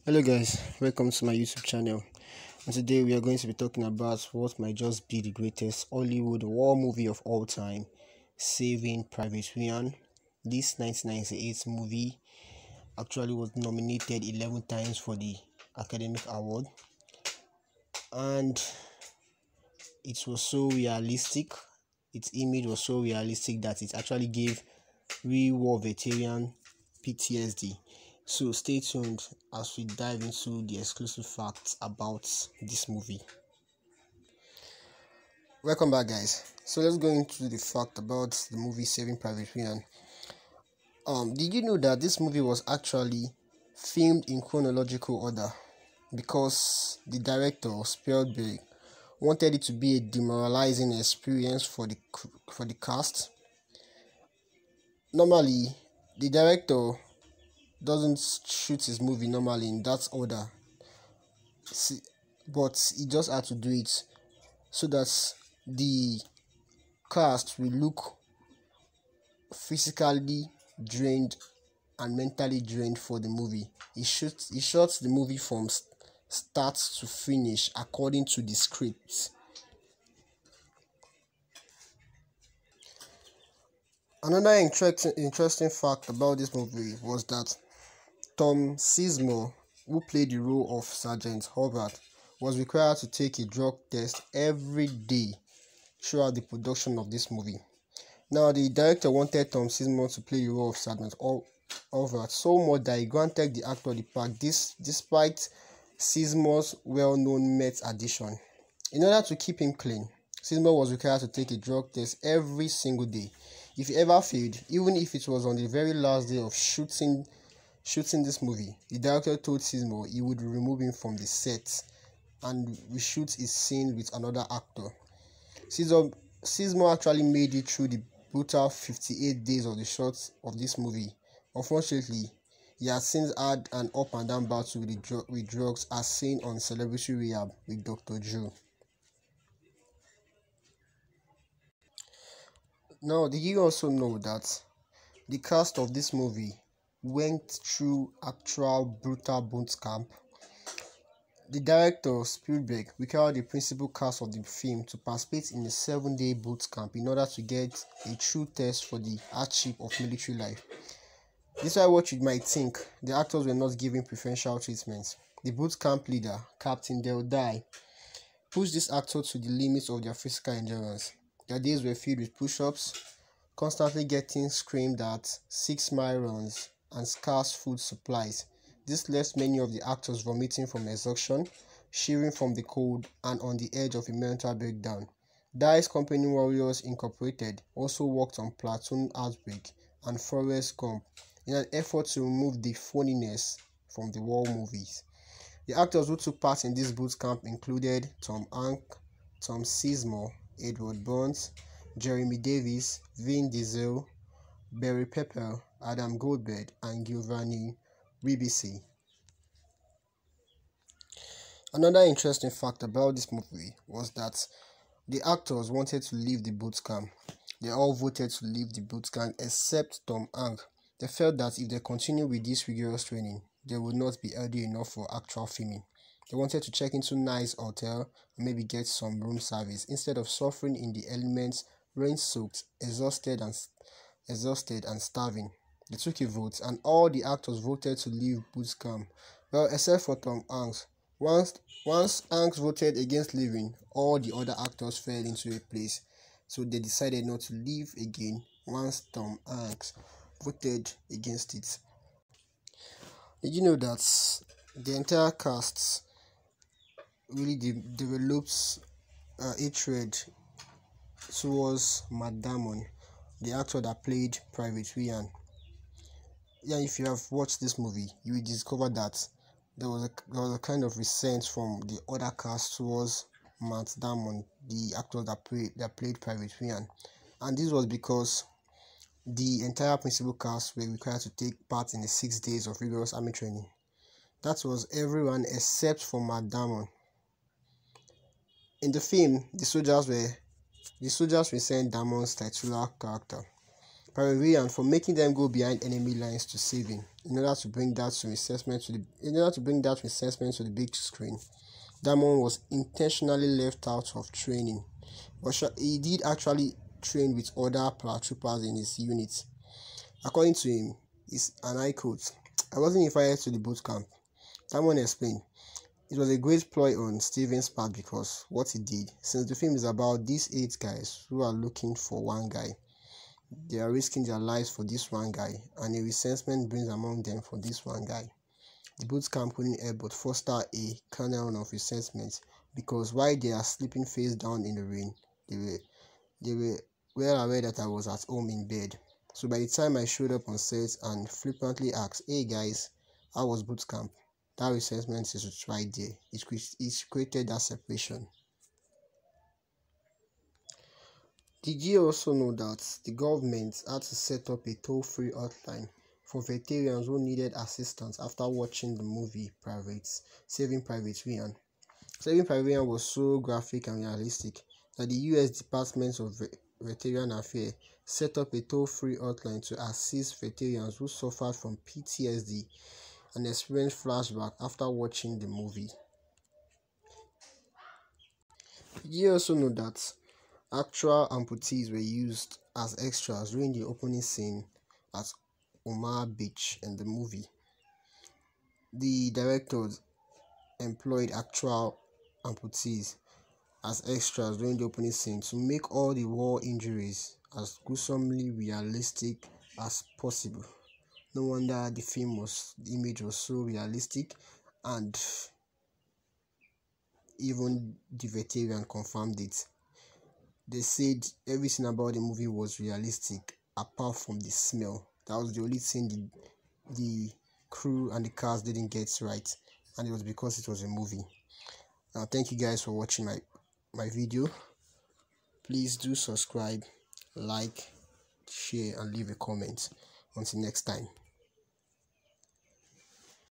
Hello guys, welcome to my YouTube channel, and today we are going to be talking about what might just be the greatest Hollywood war movie of all time, Saving Private Ryan. This 1998 movie actually was nominated 11 times for the Academy Award, and it was so realistic. Its image was so realistic that it actually gave real war veteran PTSD. So stay tuned as we dive into the exclusive facts about this movie. Welcome back, guys. So let's go into the fact about the movie Saving Private Ryan. Did you know that this movie was actually filmed in chronological order because the director Spielberg wanted it to be a demoralizing experience for the cast. Normally, the director doesn't shoot his movie normally in that order, but he just had to do it so that the cast will look physically drained and mentally drained for the movie. He shot the movie from start to finish according to the script. Another interesting fact about this movie was that Tom Sizemore, who played the role of Sergeant Hobart, was required to take a drug test every day throughout the production of this movie. Now, the director wanted Tom Sizemore to play the role of Sergeant Hobart so much that he granted the actor the part, despite Sizemore's well-known meth addiction. In order to keep him clean, Sizemore was required to take a drug test every single day. If he ever failed, even if it was on the very last day of shooting this movie, the director told Sizemore he would remove him from the set and reshoot his scene with another actor. Sizemore actually made it through the brutal 58 days of the shots of this movie. Unfortunately, he has since had an up and down battle with drugs, as seen on Celebrity Rehab with Dr. Drew. Now, did you also know that the cast of this movie went through actual brutal boot camp? The director, Spielberg, required the principal cast of the film to participate in a 7-day boot camp in order to get a true test for the hardship of military life. This is what you might think the actors were not given preferential treatment. The boot camp leader, Captain Del Dye, pushed these actors to the limits of their physical endurance. Their days were filled with push-ups, constantly getting screamed at, 6-mile runs, and scarce food supplies. This left many of the actors vomiting from exhaustion, shivering from the cold, and on the edge of a mental breakdown. Dye's company Warriors Incorporated also worked on Platoon Outbreak and Forrest Gump in an effort to remove the phoniness from the war movies. The actors who took part in this boot camp included Tom Hanks, Tom Sizemore, Edward Burns, Jeremy Davis, Vin Diesel, Barry Pepper, Adam Goldberg, and Giovanni Ribisi. Another interesting fact about this movie was that the actors wanted to leave the boot camp. They all voted to leave the boot camp except Tom Hanks. They felt that if they continued with this rigorous training, they would not be healthy enough for actual filming. They wanted to check into a nice hotel and maybe get some room service instead of suffering in the elements, rain-soaked, exhausted and starving. They took a vote, and all the actors voted to leave boot camp. Well, except for Tom Hanks. Once Hanks voted against leaving, all the other actors fell into a place. So they decided not to leave again once Tom Hanks voted against it. Did you know that the entire cast really develops hatred towards Matt Damon, the actor that played Private Ryan? Yeah, if you have watched this movie, you will discover that there was a kind of resent from the other cast towards Matt Damon, the actor that played Private Ryan, and this was because the entire principal cast were required to take part in the 6 days of rigorous army training. That was everyone except for Matt Damon. In the film, the soldiers resent Damon's titular character, Private Ryan, for making them go behind enemy lines to save him. in order to bring that resentment to the big screen. Damon was intentionally left out of training, but he did actually train with other paratroopers in his unit. According to him, and I quote, "I wasn't invited to the boot camp." Damon explained, "It was a great ploy on Steven's part because what he did, since the film is about these 8 guys who are looking for one guy, they are risking their lives for this one guy, and a resentment brings among them for this one guy. The boot camp couldn't help but foster a kernel of resentment because while they are sleeping face down in the rain, they were well aware that I was at home in bed. So by the time I showed up on set and flippantly asked, 'Hey guys, how was boot camp?' that resentment is right there. It created that separation." Did you also know that the government had to set up a toll-free hotline for veterans who needed assistance after watching the movie Saving Private Ryan? Saving Private Ryan was so graphic and realistic that the U.S. Department of Veteran Affairs set up a toll-free hotline to assist veterans who suffered from PTSD and experienced flashbacks after watching the movie. Did you also know that actual amputees were used as extras during the opening scene at Omaha Beach in the movie? The directors employed actual amputees as extras during the opening scene to make all the war injuries as gruesomely realistic as possible. No wonder the image was so realistic, and even the veteran confirmed it. They said everything about the movie was realistic apart from the smell. That was the only thing the crew and the cast didn't get right, and it was because it was a movie. Thank you guys for watching my video. Please do subscribe, like, share, and leave a comment. Until next time.